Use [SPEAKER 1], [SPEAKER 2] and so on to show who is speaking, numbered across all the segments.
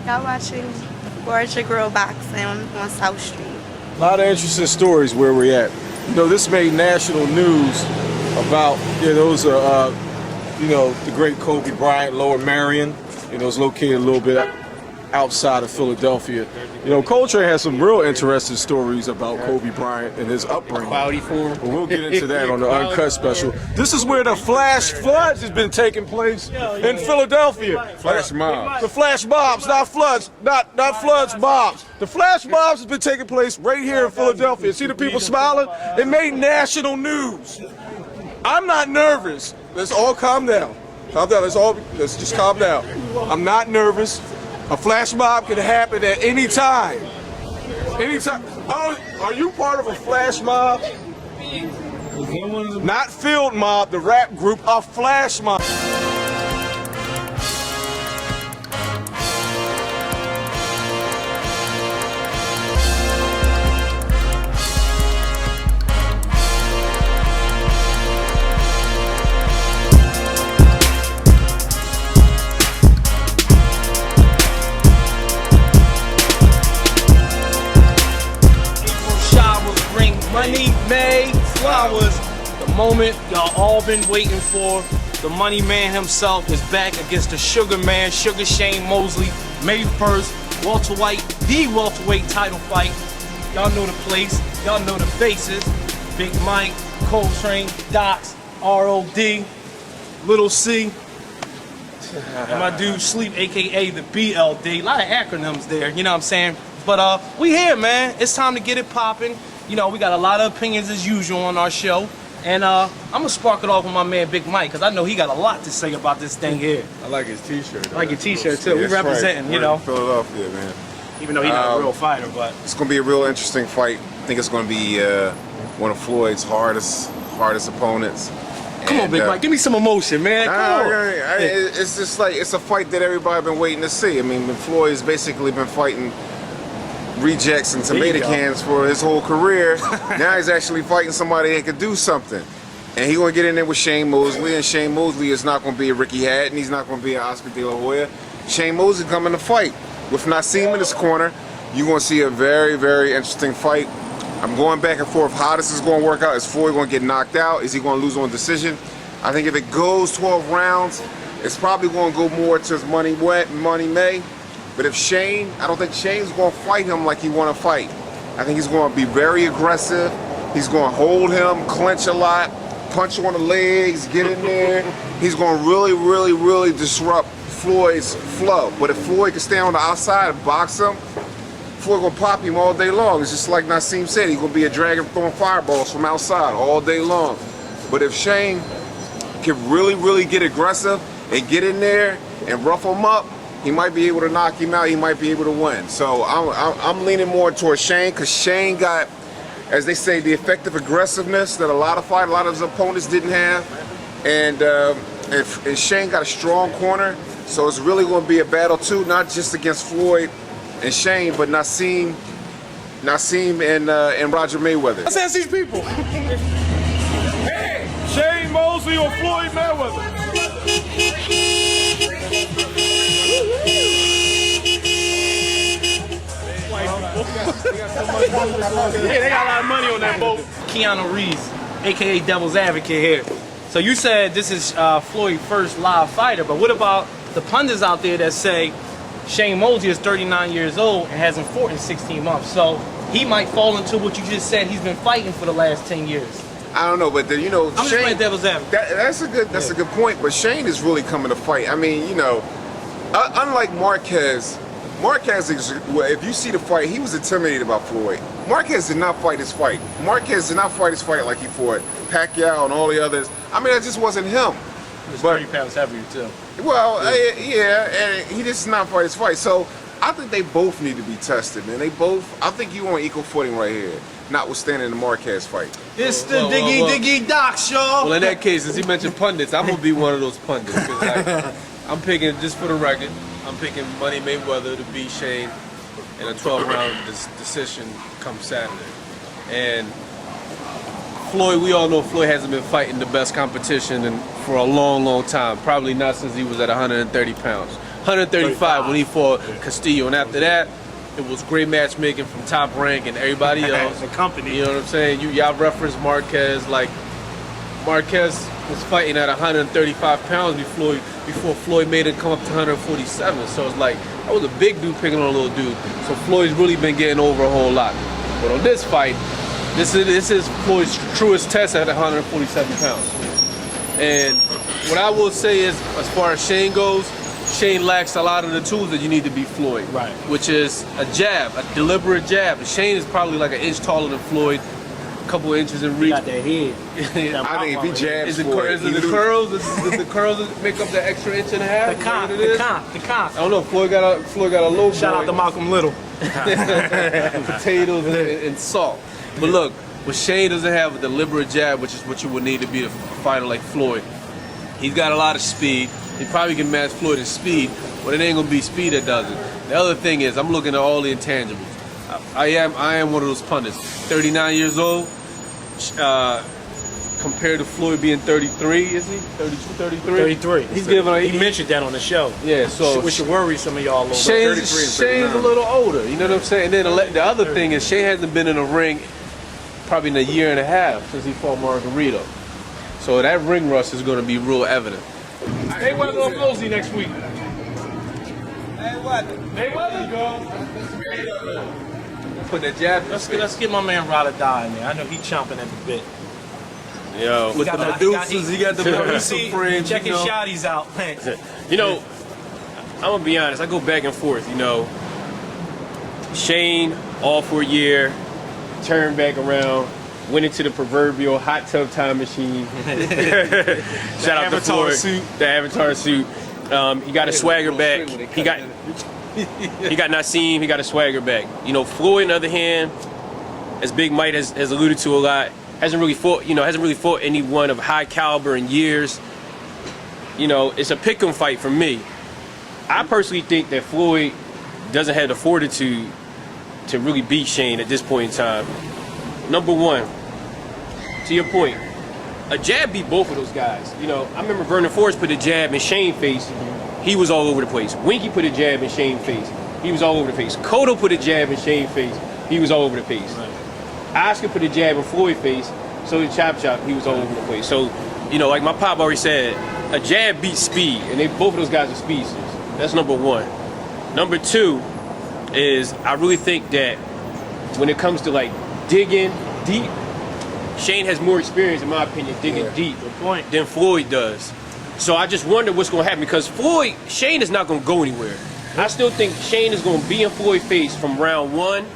[SPEAKER 1] Y'all watching Gorgia Grill Boxing on South Street.
[SPEAKER 2] A lot of interesting stories where we're at. You know, this made national news about, those are, the great Kobe Bryant, Lower Marion. It's located a little bit outside of Philadelphia. Coltrane has some real interesting stories about Kobe Bryant and his upbringing.
[SPEAKER 3] Cloudy form.
[SPEAKER 2] But we'll get into that on the Uncut special. This is where the flash floods has been taking place in Philadelphia.
[SPEAKER 3] Flash mobs.
[SPEAKER 2] The flash mobs, not floods, not floods, mobs. The flash mobs has been taking place right here in Philadelphia. See the people smiling? It made national news. I'm not nervous. Let's all calm down. Calm down. Let's just calm down. I'm not nervous. A flash mob can happen at any time. Anytime. Oh, are you part of a flash mob? Not Field Mob, the rap group, a flash mob.
[SPEAKER 3] Money made flowers. The moment y'all all been waiting for. The Money Man himself is back against the Sugar Man, Sugar Shane Mosley. May 1st, the welterweight title fight. Y'all know the place, y'all know the faces. Big Mike, Coltrane, Docs, R.O.D., Little C, and my dude Sleep, aka the BLD. A lot of acronyms there, you know what I'm saying? But we here, man. It's time to get it popping. We got a lot of opinions as usual on our show. And I'm going to spark it off with my man Big Mike, because I know he got a lot to say about this thing here.
[SPEAKER 2] I like his t-shirt.
[SPEAKER 3] I like your t-shirt too. We representing,
[SPEAKER 4] Philadelphia, man.
[SPEAKER 3] Even though he's not a real fighter, but.
[SPEAKER 4] It's going to be a real interesting fight. I think it's going to be one of Floyd's hardest opponents.
[SPEAKER 3] Come on, Big Mike, give me some emotion, man. Come on.
[SPEAKER 4] It's just like, it's a fight that everybody been waiting to see. I mean, Floyd's basically been fighting rejects and tomato cans for his whole career. Now he's actually fighting somebody that could do something. And he's going to get in there with Shane Mosley, and Shane Mosley is not going to be a Ricky Hatton, he's not going to be an Oscar De La Hoya. Shane Mosley coming to fight. With Nassim in his corner, you're going to see a very, very interesting fight. I'm going back and forth how this is going to work out. Is Floyd going to get knocked out? Is he going to lose on decision? I think if it goes 12 rounds, it's probably going to go more to his Money May. But if Shane, I don't think Shane's going to fight him like he want to fight. I think he's going to be very aggressive. He's going to hold him, clinch a lot, punch on the legs, get in there. He's going to really, really, really disrupt Floyd's flow. But if Floyd can stay on the outside and box him, Floyd going to pop him all day long. It's just like Nassim said, he's going to be a dragon throwing fireballs from outside all day long. But if Shane can really, really get aggressive and get in there and rough him up, he might be able to knock him out. He might be able to win. So I'm leaning more towards Shane, because Shane got, as they say, the effective aggressiveness that a lot of his opponents didn't have, and Shane got a strong corner. So it's really going to be a battle too, not just against Floyd and Shane, but Nassim and Roger Mayweather.
[SPEAKER 2] Let's ask these people. Hey, Shane Mosley or Floyd Mayweather?
[SPEAKER 3] Yeah, they got a lot of money on that boat. Keanu Reeves, aka Devil's Advocate here. So you said this is Floyd's first live fighter, but what about the pundits out there that say Shane Mosley is 39 years old and hasn't fought in 16 months? So he might fall into what you just said. He's been fighting for the last 10 years.
[SPEAKER 4] I don't know, but
[SPEAKER 3] I'm just playing devil's advocate.
[SPEAKER 4] That's a good point. But Shane is really coming to fight. I mean, unlike Marquez, if you see the fight, he was intimidated by Floyd. Marquez did not fight his fight. Marquez did not fight his fight like he fought Pacquiao and all the others. I mean, that just wasn't him.
[SPEAKER 3] He was 30 pounds heavier too.
[SPEAKER 4] Well, yeah, and he just did not fight his fight. So I think they both need to be tested, man. I think you on equal footing right here, notwithstanding the Marquez fight.
[SPEAKER 3] It's the Diggy Docs, y'all.
[SPEAKER 5] Well, in that case, as he mentioned pundits, I'm going to be one of those pundits. 'Cause I'm picking, just for the record, I'm picking Money Mayweather to beat Shane in a 12-round decision come Saturday. And Floyd, we all know Floyd hasn't been fighting the best competition for a long, long time. Probably not since he was at 130 pounds. 135 when he fought Castillo, and after that, it was great matchmaking from Top Rank and everybody else.
[SPEAKER 3] The company.
[SPEAKER 5] You know what I'm saying? Y'all referenced Marquez. Like, Marquez was fighting at 135 pounds before Floyd made it come up to 147. So it's like, that was a big dude picking on a little dude. So Floyd's really been getting over a whole lot. But on this fight, this is Floyd's truest test at 147 pounds. And what I will say is, as far as Shane goes, Shane lacks a lot of the tools that you need to beat Floyd.
[SPEAKER 3] Right.
[SPEAKER 5] Which is a jab, a deliberate jab. Shane is probably like an inch taller than Floyd, a couple of inches in reach.
[SPEAKER 3] He got that head.
[SPEAKER 4] I think if he jabs
[SPEAKER 5] Is it
[SPEAKER 4] Floyd,
[SPEAKER 5] is it the curls? Does the curls make up the extra inch and a half?
[SPEAKER 3] The comp.
[SPEAKER 5] I don't know. Floyd got a low.
[SPEAKER 3] Shout out to Malcolm Little.
[SPEAKER 5] Potatoes and salt. But look, what Shane doesn't have a deliberate jab, which is what you would need to beat a fighter like Floyd. He's got a lot of speed. He probably can match Floyd in speed, but it ain't gonna be speed that does it. The other thing is, I'm looking at all the intangibles. I am one of those pundits. 39 years old, compared to Floyd being 33, is he? 32, 33?
[SPEAKER 3] 33.
[SPEAKER 5] He's giving.
[SPEAKER 3] He mentioned that on the show.
[SPEAKER 5] Yeah, so
[SPEAKER 3] we should worry some of y'all a little bit.
[SPEAKER 5] Shane's a little older. You know what I'm saying? And then the other thing is, Shane hasn't been in a ring probably in a year and a half since he fought Margarito. So that ring rust is going to be real evident.
[SPEAKER 3] Mayweather or Mosley next week?
[SPEAKER 1] Mayweather.
[SPEAKER 3] Go.
[SPEAKER 5] Put that jab.
[SPEAKER 3] Let's get my man Rada in there. I know he's chomping at the bit.
[SPEAKER 5] Yo, with the Medusas, he got the Medusa frames.
[SPEAKER 3] Check his shotties out, man.
[SPEAKER 6] You know, I'm gonna be honest. I go back and forth. You know, Shane, all for a year, turned back around, went into the proverbial hot tub time machine. Shout out to Floyd, the Avatar suit. He got a swagger back. He got Nassim. He got a swagger back. You know, Floyd, on the other hand, as Big Mike has alluded to a lot, hasn't really fought anyone of high caliber in years. You know, it's a pick'em fight for me. I personally think that Floyd doesn't have the fortitude to really beat Shane at this point in time. Number one, to your point, a jab beat both of those guys. You know, I remember Vernon Forrest put a jab in Shane's face. He was all over the place. Winky put a jab in Shane's face. He was all over the place. Cotto put a jab in Shane's face. He was all over the place. Right. Oscar put a jab in Floyd's face. So did Chop Chop. He was all over the place. So, you know, like my pop already said, a jab beats speed, and both of those guys are speedsters. That's number one. Number two is I really think that when it comes to like digging deep, Shane has more experience, in my opinion, digging deep than Floyd does. So I just wonder what's going to happen, because Shane is not going to go anywhere. I still think Shane is going to be in Floyd's face from round 1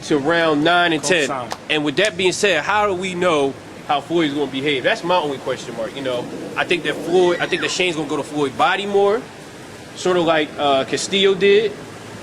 [SPEAKER 6] to round 9 and 10. And with that being said, how do we know how Floyd is going to behave? That's my only question mark. You know, I think that Shane's going to go to Floyd's body more, sort of like Castillo did.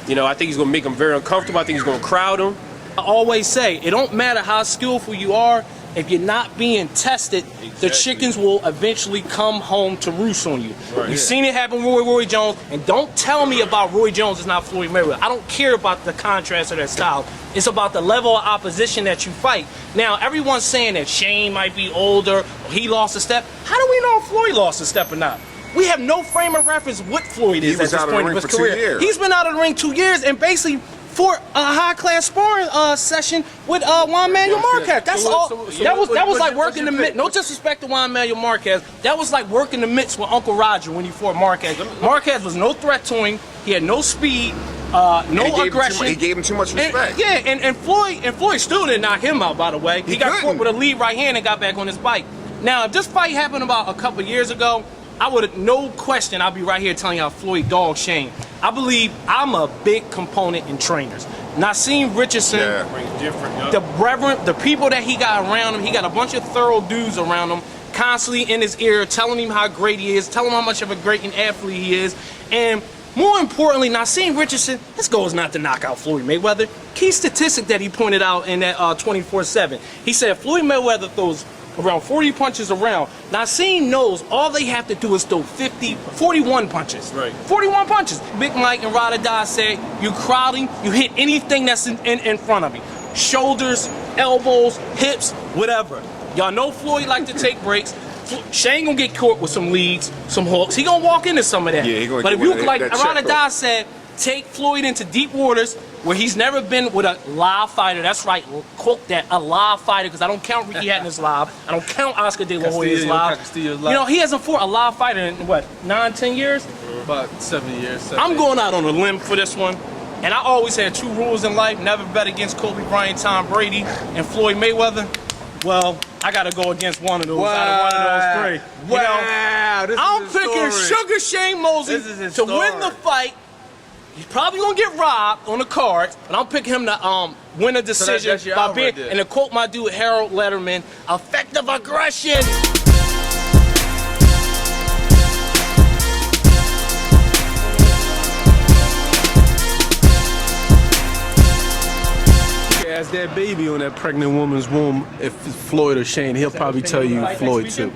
[SPEAKER 6] You know, I think he's going to make him very uncomfortable. I think he's going to crowd him.
[SPEAKER 3] I always say, it don't matter how skillful you are, if you're not being tested, the chickens will eventually come home to roost on you. Right. You've seen it happen with Roy Jones, and don't tell me about Roy Jones is not Floyd Mayweather. I don't care about the contrast of their style. It's about the level of opposition that you fight. Now, everyone's saying that Shane might be older, or he lost a step. How do we know if Floyd lost a step or not? We have no frame of reference what Floyd is at this point of his career. He's been out of the ring 2 years, and basically for a high-class sparring session with Juan Manuel Marquez. That's all. That was like working the mitts. No disrespect to Juan Manuel Marquez. That was like working the mitts with Uncle Roger when he fought Marquez. Marquez was no threat to him. He had no speed, no aggression.
[SPEAKER 4] He gave him too much respect.
[SPEAKER 3] And Floyd still didn't knock him out, by the way. He got caught with a lead right hand and got back on his bike. Now, if this fight happened about a couple years ago, I would, no question, I'll be right here telling you how Floyd dogged Shane. I believe I'm a big component in trainers. Nassim Richardson, the people that he got around him, he got a bunch of thorough dudes around him, constantly in his ear, telling him how great he is, telling him how much of a great athlete he is. And more importantly, Nassim Richardson, his goal is not to knock out Floyd Mayweather. Key statistic that he pointed out in that 24/7. He said Floyd Mayweather throws around 40 punches around. Nassim knows all they have to do is throw 41 punches. Right. 41 punches. Big Mike and Rada said, you crowding, you hit anything that's in front of you. Shoulders, elbows, hips, whatever. Y'all know Floyd like to take breaks. Shane gonna get caught with some leads, some hooks. He gonna walk into some of that.
[SPEAKER 4] Yeah, he gonna
[SPEAKER 3] but
[SPEAKER 4] get
[SPEAKER 3] if you
[SPEAKER 4] one of
[SPEAKER 3] like
[SPEAKER 4] that check
[SPEAKER 3] Aranada said, take Floyd into deep waters where he's never been with a live fighter. That's right, quote that, a live fighter, because I don't count Ricky Hatton's live. I don't count Oscar De La Hoya's live.
[SPEAKER 5] Castillo's
[SPEAKER 3] You know, he hasn't fought a live fighter in what, 9, 10 years?
[SPEAKER 5] About 7 years.
[SPEAKER 3] I'm going out on a limb for this one. And I always had 2 rules in life: never bet against Kobe Bryant, Tom Brady, and Floyd Mayweather. Well, I gotta go against one of those out of one of those 3. You know, I'm picking Sugar Shane Mosley to win the fight. He's probably gonna get robbed on the cards, but I'm picking him to win a decision
[SPEAKER 5] that's your
[SPEAKER 3] by
[SPEAKER 5] out
[SPEAKER 3] being,
[SPEAKER 5] right there.
[SPEAKER 3] and to quote my dude Harold Letterman, effective aggression.
[SPEAKER 5] Ask that baby on that pregnant woman's womb if it's Floyd or Shane. He'll probably tell you Floyd too.